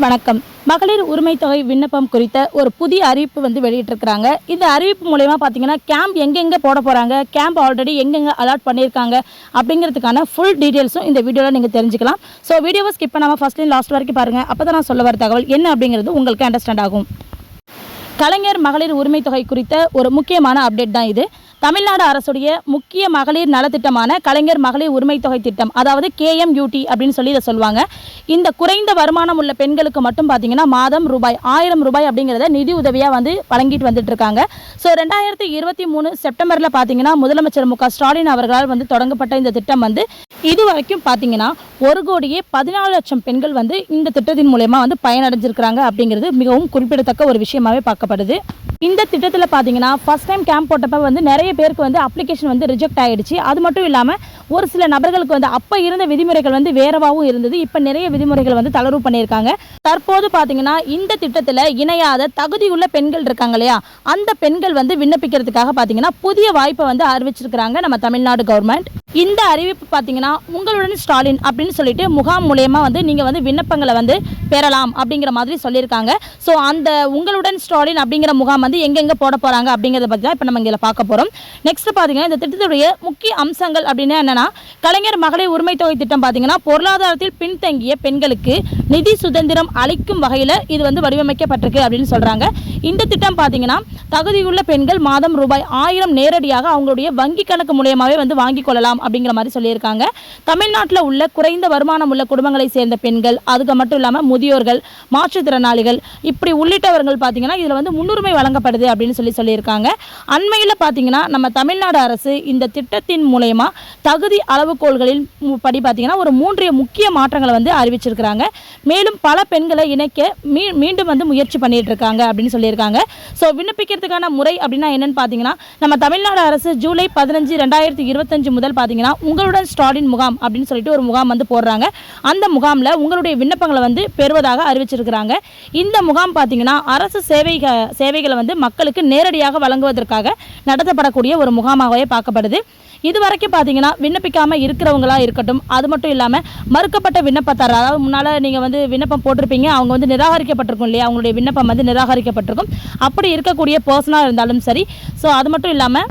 வணக்கம். மகளிர் உரிமை தொகை விண்ணப்பம் குறித்த ஒரு புதிய அறிவிப்பு வெளியிட்டிருக்கிறாங்க. இந்த அறிவிப்பு மூலமா பார்த்தீங்கன்னா கேம்ப் எங்கெங்கே போட போகிறாங்க, கேம்ப் ஆல்ரெடி எங்கெங்கே அலாட் பண்ணியிருக்காங்க அப்படிங்கிறதுக்கான ஃபுல் டீட்டெயில்ஸும் இந்த வீடியோவில் நீங்கள் தெரிஞ்சுக்கலாம். ஸோ வீடியோவை ஸ்கிப் பண்ணாமல் ஃபஸ்ட்லேயும் லாஸ்ட் வரைக்கும் பாருங்கள். அப்போ தான் நான் சொல்ல வர தகவல் என்ன அப்படிங்கிறது உங்களுக்கு அண்டர்ஸ்டாண்ட் ஆகும். கலைஞர் மகளிர் உரிமை தொகை குறித்த ஒரு முக்கியமான அப்டேட் தான் இது. தமிழ்நாடு அரசுடைய முக்கிய மகளிர் நலத்திட்டமான கலைஞர் மகளிர் உரிமை தொகை திட்டம், அதாவது KMUT அப்படின்னு சொல்லி இதை சொல்லுவாங்க. இந்த குறைந்த வருமானம் உள்ள பெண்களுக்கு மட்டும் பார்த்தீங்கன்னா மாதம் ₹1000 அப்படிங்கிறத நிதி உதவியாக வழங்கிட்டு வந்துட்டு இருக்காங்க. ஸோ 2023 செப்டம்பரில் பார்த்தீங்கன்னா முதலமைச்சர் மு க ஸ்டாலின் அவர்களால் தொடங்கப்பட்ட இந்த திட்டம் இது வரைக்கும் பார்த்தீங்கன்னா 1,14,00,000 பெண்கள் இந்த திட்டத்தின் மூலமா பயனடைஞ்சிருக்கிறாங்க அப்படிங்கிறது மிகவும் குறிப்பிடத்தக்க ஒரு விஷயமாகவே பார்க்கப்படுது. இந்த திட்டத்தில் பார்த்தீங்கன்னா ஃபஸ்ட் டைம் கேம்ப் போட்டப்போ நிறைய பேருக்கு அப்ளிகேஷன் ரிஜெக்ட் ஆகிடுச்சு. அது மட்டும் இல்லாமல் ஒரு சில நபர்களுக்கு அப்போ இருந்த விதிமுறைகள் வேறவாகவும் இருந்தது. இப்போ நிறைய விதிமுறைகள் தளர்வு பண்ணியிருக்காங்க. தற்போது பார்த்தீங்கன்னா இந்த திட்டத்தில் இணையாத தகுதியுள்ள பெண்கள் இருக்காங்க இல்லையா, அந்த பெண்கள் விண்ணப்பிக்கிறதுக்காக பார்த்தீங்கன்னா புதிய வாய்ப்பை அறிவிச்சிருக்கிறாங்க நம்ம தமிழ்நாடு கவர்மெண்ட். இந்த அறிவிப்பு பார்த்தீங்கன்னா உங்களுடன் ஸ்டாலின் அப்படின்னு சொல்லிட்டு முகாம் மூலயமா நீங்கள் விண்ணப்பங்களை பெறலாம் அப்படிங்கிற மாதிரி சொல்லியிருக்காங்க. ஸோ அந்த உங்களுடன் ஸ்டாலின் அப்படிங்கிற முகாம் எங்கெங்கே போட போகிறாங்க அப்படிங்கிறத பற்றி தான் இப்போ நம்ம இங்கே பார்க்க போகிறோம். நெக்ஸ்ட் பார்த்தீங்கன்னா இந்த திட்டத்துடைய முக்கிய அம்சங்கள் அப்படின்னா என்னென்னா, கலைஞர் மகளிர் உரிமை தொகை திட்டம் பார்த்தீங்கன்னா பொருளாதாரத்தில் பின்தங்கிய பெண்களுக்கு நிதி சுதந்திரம் அளிக்கும் வகையில் இது வடிவமைக்கப்பட்டிருக்கு அப்படின்னு சொல்கிறாங்க. இந்த திட்டம் பார்த்தீங்கன்னா தகுதியுள்ள பெண்கள் மாதம் ₹1000 நேரடியாக அவங்களுடைய வங்கி கணக்கு மூலயமாவே வாங்கிக் கொள்ளலாம் அப்படிங்கிற மாதிரி சொல்லியிருக்காங்க. தமிழ்நாட்டில் உள்ள குறைந்த வருமானம் உள்ள குடும்பங்களை சேர்ந்த பெண்கள், அதுக்கு மட்டும் இல்லாமல் முதியோர்கள், மாற்றுத்திறனாளிகள் இப்படி உள்ளிட்டவர்கள் பார்த்தீங்கன்னா இதில் முன்னுரிமை வழங்கப்படுது அப்படின்னு சொல்லியிருக்காங்க. அண்மையில் பார்த்தீங்கன்னா நம்ம தமிழ்நாடு அரசு இந்த திட்டத்தின் மூலயமா தகுதி அளவுகோல்களின் படி பார்த்தீங்கன்னா ஒரு 3 முக்கிய மாற்றங்களை அறிவிச்சிருக்கிறாங்க. மேலும் பல பெண்களை இணைக்க மீண்டும் முயற்சி பண்ணிட்டு இருக்காங்க அப்படின்னு சொல்லியிருக்காங்க. ஸோ விண்ணப்பிக்கிறதுக்கான முறை அப்படின்னா என்னன்னு பார்த்தீங்கன்னா, நம்ம தமிழ்நாடு அரசு ஜூலை 15, 2025 முதல் பார்த்தீங்கன்னா உங்களுடன் ஸ்டாலின் முகாம் அப்படின்னு சொல்லிட்டு ஒரு முகாம் போடுறாங்க. அந்த முகாமில் உங்களுடைய விண்ணப்பங்களை பெறுவதாக அறிவிச்சிருக்கிறாங்க. இந்த முகாம் பார்த்தீங்கன்னா அரசு சேவைகளை மக்களுக்கு நேரடியாக வழங்குவதற்காக நடத்தப்படக்கூடிய ஒரு முகாமாகவே பார்க்கப்படுது. இது வரைக்கும் பார்த்தீங்கன்னா விண்ணப்பிக்காமல் இருக்கிறவங்களா இருக்கட்டும், அது மட்டும் இல்லாமல் மறுக்கப்பட்ட விண்ணப்பத்தார், அதாவது முன்னால் நீங்கள் விண்ணப்பம் போட்டிருப்பீங்க, அவங்க நிராகரிக்கப்பட்டிருக்கும் இல்லையா, அவங்களுடைய விண்ணப்பம் நிராகரிக்கப்பட்டிருக்கும். அப்படி இருக்கக்கூடிய பர்சனாக இருந்தாலும் சரி. ஸோ அது மட்டும் இல்லாமல்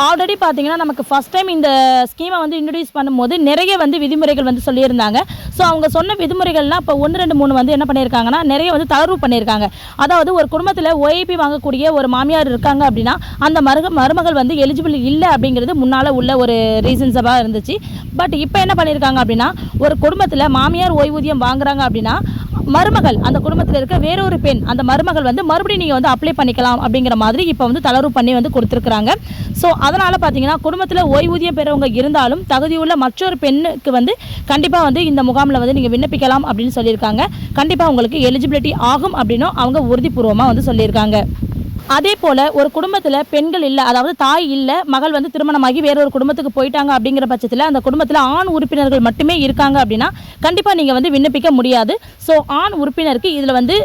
ஆல்ரெடி பார்த்தீங்கன்னா நமக்கு ஃபஸ்ட் டைம் இந்த ஸ்கீமை இன்ட்ரடியூஸ் பண்ணும்போது நிறைய விதிமுறைகள் சொல்லியிருந்தாங்க. ஸோ அவங்க சொன்ன விதிமுறைகள்லாம் இப்போ 1, 2, 3 என்ன பண்ணியிருக்காங்கன்னா நிறைய தளர்வு பண்ணியிருக்காங்க. அதாவது ஒரு குடும்பத்தில் OIP வாங்கக்கூடிய ஒரு மாமியார் இருக்காங்க அப்படின்னா அந்த மருமகள் எலிஜிபிள் இல்லை அப்படிங்கிறது முன்னால் உள்ள ஒரு ரீசன்ஸாக இருந்துச்சு. பட் இப்போ என்ன பண்ணியிருக்காங்க அப்படின்னா, ஒரு குடும்பத்தில் மாமியார் ஓய்வூதியம் வாங்குறாங்க அப்படின்னா மருமகள், அந்த குடும்பத்தில் இருக்க வேறொரு பெண், அந்த மருமகள் மறுபடியும் நீங்கள் அப்ளை பண்ணிக்கலாம் அப்படிங்கிற மாதிரி இப்போ தளர்வு பண்ணி கொடுத்துருக்குறாங்க. ஸோ அதனால் பார்த்தீங்கன்னா குடும்பத்தில் ஓய்வூதியம் பெறவங்க இருந்தாலும் தகுதியுள்ள மற்றொரு பெண்ணுக்கு கண்டிப்பாக இந்த முகாமில் நீங்கள் விண்ணப்பிக்கலாம் அப்படின்னு சொல்லியிருக்காங்க. கண்டிப்பாக உங்களுக்கு எலிஜிபிலிட்டி ஆகும் அப்படின்னும் அவங்க உறுதிபூர்வமாக சொல்லியிருக்காங்க. அதே போல் ஒரு குடும்பத்தில் பெண்கள் இல்லை, அதாவது தாய் இல்லை, மகள் திருமணமாகி வேறொரு குடும்பத்துக்கு போயிட்டாங்க அப்படிங்கிற பட்சத்தில் அந்த குடும்பத்தில் ஆண் உறுப்பினர்கள் மட்டுமே இருக்காங்க அப்படின்னா கண்டிப்பாக நீங்கள் விண்ணப்பிக்க முடியாது. ஸோ ஆண் உறுப்பினருக்கு இதில்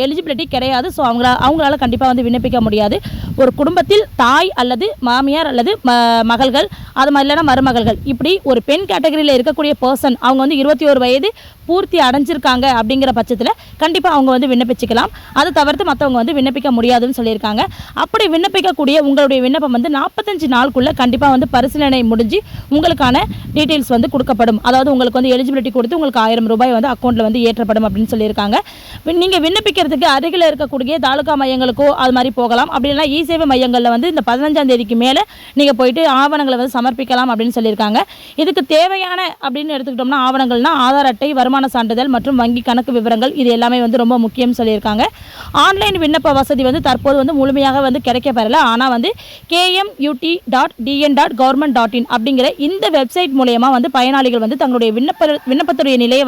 எலிஜிபிலிட்டி கிடையாது. ஸோ அவங்களால கண்டிப்பாக விண்ணப்பிக்க முடியாது. ஒரு குடும்பத்தில் தாய் அல்லது மாமியார் அல்லது மகள்கள், அது மாதிரி இல்லைனா மருமகள்கள், இப்படி ஒரு பெண் கேட்டகரியில் இருக்கக்கூடிய பர்சன் அவங்க 21 வயது பூர்த்தி அடைஞ்சிருக்காங்க அப்படிங்கிற பட்சத்தில் கண்டிப்பாக அவங்க விண்ணப்பிச்சுக்கலாம். அதை தவிர்த்து மற்றவங்க விண்ணப்பிக்க முடியாதுன்னு சொல்லியிருக்காங்க. அப்படி விண்ணப்பிக்கக்கூடிய உங்களுடைய விண்ணப்பம் 45 நாளுக்குள்ளே கண்டிப்பாக பரிசீலனை முடிஞ்சு உங்களுக்கான டீட்டெயில்ஸ் கொடுக்கப்படும். அதாவது உங்களுக்கு எலிஜிபிலிட்டி கொடுத்து உங்களுக்கு ₹1000 அக்கௌண்ட்டில் ஏற்றப்படும் அப்படின்னு சொல்லியிருக்காங்க. நீங்கள் விண்ணப்பிக்கிறதுக்கு அருகில் இருக்கக்கூடிய தாலுகா மையங்களுக்கோ அது மாதிரி போகலாம். அப்படி இல்லைனா சேவை மையங்களில் இந்த 15ஆம் தேதிக்கு மேலே நீங்கள் போயிட்டு ஆவணங்களை சமர்ப்பிக்கலாம் அப்படின்னு சொல்லியிருக்காங்க. இதுக்கு தேவையான அப்படின்னு எடுத்துக்கிட்டோம்னா ஆவணங்கள்னா ஆதார் அட்டை, வருமான சான்றிதழ் மற்றும் வங்கி கணக்கு விவரங்கள், இது எல்லாமே ரொம்ப முக்கியம் சொல்லியிருக்காங்க. ஆன்லைன் விண்ணப்ப வசதி தற்போது முழுமையாக கிடைக்கப்பெறல. ஆனால் KMUT.dn.government.in அப்படிங்கிற இந்த வெப்சைட் மூலயமா பயனாளிகள் தங்களுடைய விண்ணப்பத்துடைய நிலையை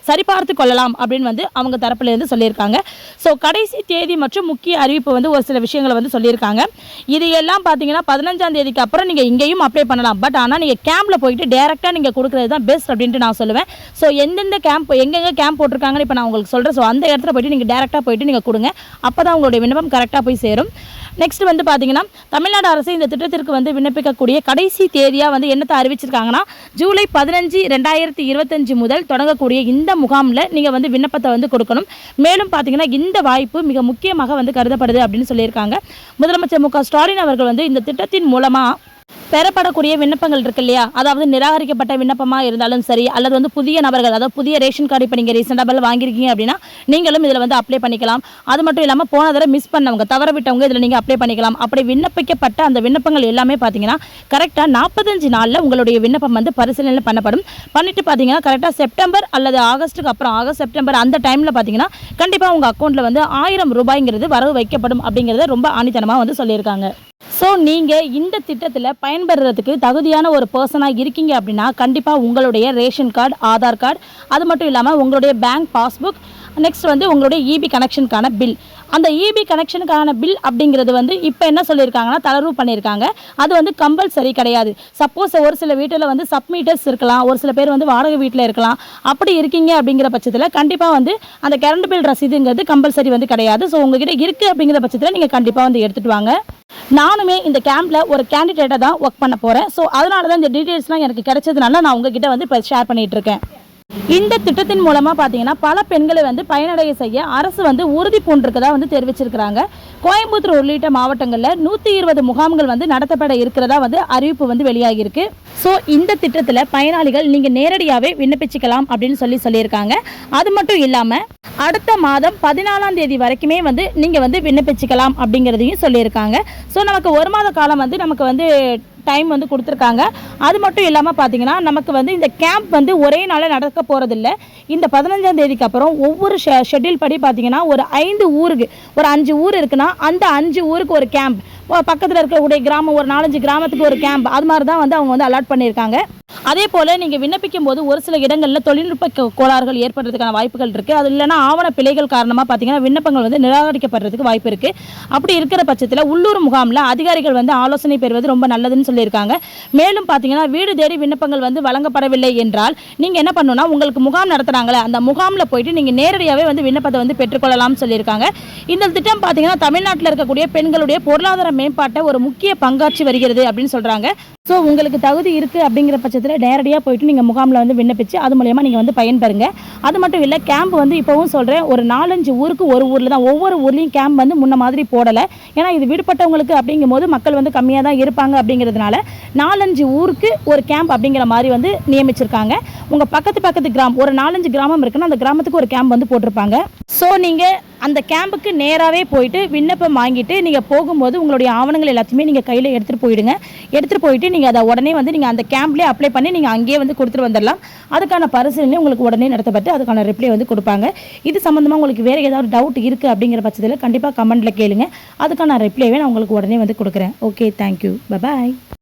சரிபார்த்து கொள்ளலாம் அப்படின்னு அவங்க தரப்பிலிருந்து சொல்லியிருக்காங்க. ஸோ கடைசி தேதி மற்றும் முக்கிய அறிவிப்பு ஒரு சில விஷயங்களை சொல்லியிருக்காங்க. இது எல்லாம் பார்த்தீங்கன்னா 15ஆம் தேதிக்கு அப்புறம் நீங்கள் இங்கேயும் அப்ளை பண்ணலாம். பட் ஆனால் நீங்கள் கேம்பில் போயிட்டு டேரெக்டாக நீங்கள் கொடுக்குறது தான் பெஸ்ட் அப்படின்ட்டு நான் சொல்லுவேன். ஸோ எந்தெந்த கேம்ப் எங்கெங்கே கேம்ப் போட்டிருக்காங்கன்னு இப்போ நான் உங்களுக்கு சொல்கிறேன். ஸோ அந்த இடத்துல போய்ட்டு நீங்கள் டேரெக்டாக போய்ட்டு நீங்கள் கொடுங்க. பண்ணுங்கள். அப்போ தான் உங்களுடைய விண்ணப்பம் கரெக்டாக போய் சேரும். நெக்ஸ்ட் வந்து பார்த்தீங்கன்னா, தமிழ்நாடு அரசு இந்த திட்டத்திற்கு வந்து விண்ணப்பிக்கக்கூடிய கடைசி தேதியாக வந்து என்னத்தை அறிவிச்சிருக்காங்கன்னா, ஜூலை 15, 2025 முதல் தொடங்கக்கூடிய இந்த முகாமில் நீங்கள் வந்து விண்ணப்பத்தை வந்து கொடுக்கணும். மேலும் பார்த்தீங்கன்னா, இந்த வாய்ப்பு மிக முக்கியமாக வந்து கருதப்படுது அப்படின்னு சொல்லியிருக்காங்க. முதலமைச்சர் மு.க.ஸ்டாலின் அவர்கள் வந்து இந்த திட்டத்தின் மூலமாக பெறப்படக்கூடிய விண்ணப்பங்கள் இருக்கு இல்லையா, அதாவது நிராகரிக்கப்பட்ட விண்ணப்பமாக இருந்தாலும் சரி, அல்லது வந்து புதிய நபர்கள், அதாவது புதிய ரேஷன் கார்டு இப்போ நீங்கள் ரீசெண்டாக வாங்கியிருக்கீங்க அப்படின்னா நீங்களும் இதில் வந்து அப்ளை பண்ணிக்கலாம். அது மட்டும் இல்லாமல் போன தடவை மிஸ் பண்ணவங்க, தவற விட்டவங்க இதில் நீங்கள் அப்ளை பண்ணிக்கலாம். அப்படி விண்ணப்பிக்கப்பட்ட அந்த விண்ணப்பங்கள் எல்லாமே பார்த்தீங்கன்னா கரெக்டாக 45 நாளில் உங்களுடைய விண்ணப்பம் வந்து பரிசீலனை பண்ணப்படும். பண்ணிட்டு பார்த்தீங்கன்னா கரெக்டாக செப்டம்பர் அல்லது ஆகஸ்ட்டுக்கு அப்புறம் செப்டம்பர் அந்த டைமில் பார்த்தீங்கன்னா கண்டிப்பாக உங்கள் அக்கௌண்ட்டில் வந்து 1000 ரூபாய்ங்கிறது வரவு வைக்கப்படும் அப்படிங்கிறத ரொம்ப ஆணித்தனமாக வந்து சொல்லியிருக்காங்க. ஸோ நீங்கள் இந்த திட்டத்தில் பயன்பெறுறதுக்கு தகுதியான ஒரு பர்சனாக இருக்கீங்க அப்படின்னா கண்டிப்பாக உங்களுடைய ரேஷன் கார்டு, ஆதார் கார்டு, அது மட்டும் இல்லாமல் உங்களுடைய பேங்க் பாஸ்புக், நெக்ஸ்ட் வந்து உங்களுடைய இபி கனெக்ஷனுக்கான பில். அந்த இபி கனெக்ஷனுக்கான பில் அப்படிங்கிறது வந்து இப்போ என்ன சொல்லியிருக்காங்கன்னா தளர்வு பண்ணியிருக்காங்க. அது வந்து கம்பல்சரி கிடையாது. சப்போஸ் ஒரு சில வீட்டில் வந்து சப்மீட்டர்ஸ் இருக்கலாம், ஒரு சில பேர் வந்து வாடகை வீட்டில் இருக்கலாம். அப்படி இருக்கீங்க அப்படிங்கிற பட்சத்தில் கண்டிப்பாக வந்து அந்த கரண்ட் பில் ரசீதுங்கிறது கம்பல்சரி வந்து கிடையாது. ஸோ உங்ககிட்ட இருக்குது அப்படிங்கிற பட்சத்தில் நீங்கள் கண்டிப்பாக வந்து எடுத்துகிட்டு வாங்க. நானுமே இந்த கேம்பில் ஒரு கேண்டிடேட்டாக தான் ஒர்க் பண்ண போகிறேன். ஸோ அதனால தான் இந்த டீட்டெயில்ஸ்லாம் எனக்கு கிடைச்சதுனால நான் உங்ககிட்ட வந்து இப்போ ஷேர் பண்ணிகிட்ருக்கேன். இந்த திட்டத்தின் மூலமாக பார்த்தீங்கன்னா பல பெண்களை வந்து பயனடைய செய்ய அரசு வந்து உறுதி பூண்டிருக்கதா வந்து தெரிவிச்சிருக்கிறாங்க. கோயம்புத்தூர் உள்ளிட்ட மாவட்டங்களில் 120 முகாம்கள் வந்து நடத்தப்பட இருக்கிறதா வந்து அறிவிப்பு வந்து வெளியாகியிருக்கு. ஸோ இந்த திட்டத்தில் பயனாளிகள் நீங்கள் நேரடியாகவே விண்ணப்பிச்சுக்கலாம் அப்படின்னு சொல்லியிருக்காங்க. அது மட்டும் இல்லாமல் அடுத்த மாதம் 14ஆம் தேதி வரைக்குமே வந்து நீங்கள் வந்து விண்ணப்பிச்சுக்கலாம் அப்படிங்கிறதையும் சொல்லியிருக்காங்க. ஸோ நமக்கு 1 மாத காலம் வந்து நமக்கு வந்து டைம் வந்து கொடுத்துருக்காங்க. அது மட்டும் இல்லாமல் பார்த்தீங்கன்னா நமக்கு வந்து இந்த கேம்ப் வந்து ஒரே நாளில் நடக்க போகிறதில்ல. இந்த 15ஆம் தேதிக்கு அப்புறம் ஒவ்வொரு ஷெட்யூல் படி பார்த்தீங்கன்னா ஒரு 5 ஊருக்கு, ஒரு 5 ஊர் இருக்குன்னா அந்த 5 ஊருக்கு ஒரு கேம்ப், பக்கத்தில் இருக்கக்கூடிய கிராமம் ஒரு 4-5 கிராமத்துக்கு ஒரு கேம்ப், அது மாதிரி தான் வந்து அவங்க வந்து அலாட் பண்ணியிருக்காங்க. அதே போல் நீங்கள் விண்ணப்பிக்கும் போது ஒரு சில இடங்களில் தொழில்நுட்ப கோளாறுகள் ஏற்படுறதுக்கான வாய்ப்புகள் இருக்குது. அது இல்லைனா ஆவண பிழைகள் காரணமாக பார்த்தீங்கன்னா விண்ணப்பங்கள் வந்து நிராகரிக்கப்படுறதுக்கு வாய்ப்பு இருக்குது. அப்படி இருக்கிற பட்சத்தில் உள்ளூர் முகாமில் அதிகாரிகள் வந்து ஆலோசனை பெறுவது ரொம்ப நல்லதுன்னு சொல்லியிருக்காங்க. மேலும் பார்த்தீங்கன்னா வீடு தேடி விண்ணப்பங்கள் வந்து வழங்கப்படவில்லை என்றால் நீங்கள் என்ன பண்ணணும்னா உங்களுக்கு முகாம் நடத்துகிறாங்களே அந்த முகாமில் போயிட்டு நீங்கள் நேரடியாகவே வந்து விண்ணப்பத்தை வந்து பெற்றுக்கொள்ளலாம்னு சொல்லியிருக்காங்க. இந்த திட்டம் பார்த்தீங்கன்னா தமிழ்நாட்டில் இருக்கக்கூடிய பெண்களுடைய பொருளாதார மேம்பாட்டை ஒரு முக்கிய பங்காற்றி வருகிறது அப்படின்னு சொல்கிறாங்க. ஸோ உங்களுக்கு தகுதி இருக்குது அப்படிங்கிற பட்சத்தில் நேரடியாக போயிட்டு நீங்கள் முகாமில் வந்து விண்ணப்பிச்சு அது மூலயமா நீங்கள் வந்து பயன்பெறுங்க. அது மட்டும் இல்லை, கேம்ப் வந்து இப்போவும் சொல்கிறேன் ஒரு 4-5 ஊருக்கு ஒரு ஊரில் தான், ஒவ்வொரு ஊர்லேயும் கேம்ப் வந்து முன்ன மாதிரி போடலை. ஏன்னா இது விடுபட்டவங்களுக்கு அப்படிங்கும் போது மக்கள் வந்து கம்மியாக தான் இருப்பாங்க அப்படிங்கிறதுனால 4-5 ஊருக்கு ஒரு கேம்ப் அப்படிங்கிற மாதிரி வந்து நியமிச்சிருக்காங்க. உங்கள் பக்கத்து கிராமம் ஒரு 4-5 கிராமம் இருக்குன்னா அந்த கிராமத்துக்கு ஒரு கேம்ப் வந்து போட்டிருப்பாங்க. ஸோ நீங்கள் அந்த கேம்புக்கு நேராகவே போயிட்டு விண்ணப்பம் வாங்கிட்டு நீங்கள் போகும்போது உங்களுடைய ஆவணங்கள் எல்லாத்தையுமே நீங்கள் கையில் எடுத்துகிட்டு போயிடுங்க. எடுத்துகிட்டு போயிட்டு நீங்கள் அதை உடனே வந்து நீங்கள் அந்த கேம்ப்லேயே அப்ளை பண்ணி நீங்கள் அங்கேயே வந்து கொடுத்துட்டு வந்துடலாம். அதுக்கான பரிசீலனை உங்களுக்கு உடனே நடத்தப்பட்டு அதுக்கான ரிப்ளை வந்து கொடுப்பாங்க. இது சம்மந்தமாக உங்களுக்கு வேறு ஏதாவது டவுட் இருக்குது அப்படிங்கிற பட்சத்தில் கண்டிப்பாக கமெண்ட்டில் கேளுங்க. அதுக்கான ரிப்ளைவே நான் உங்களுக்கு உடனே வந்து கொடுக்குறேன். Okay, thank you, by.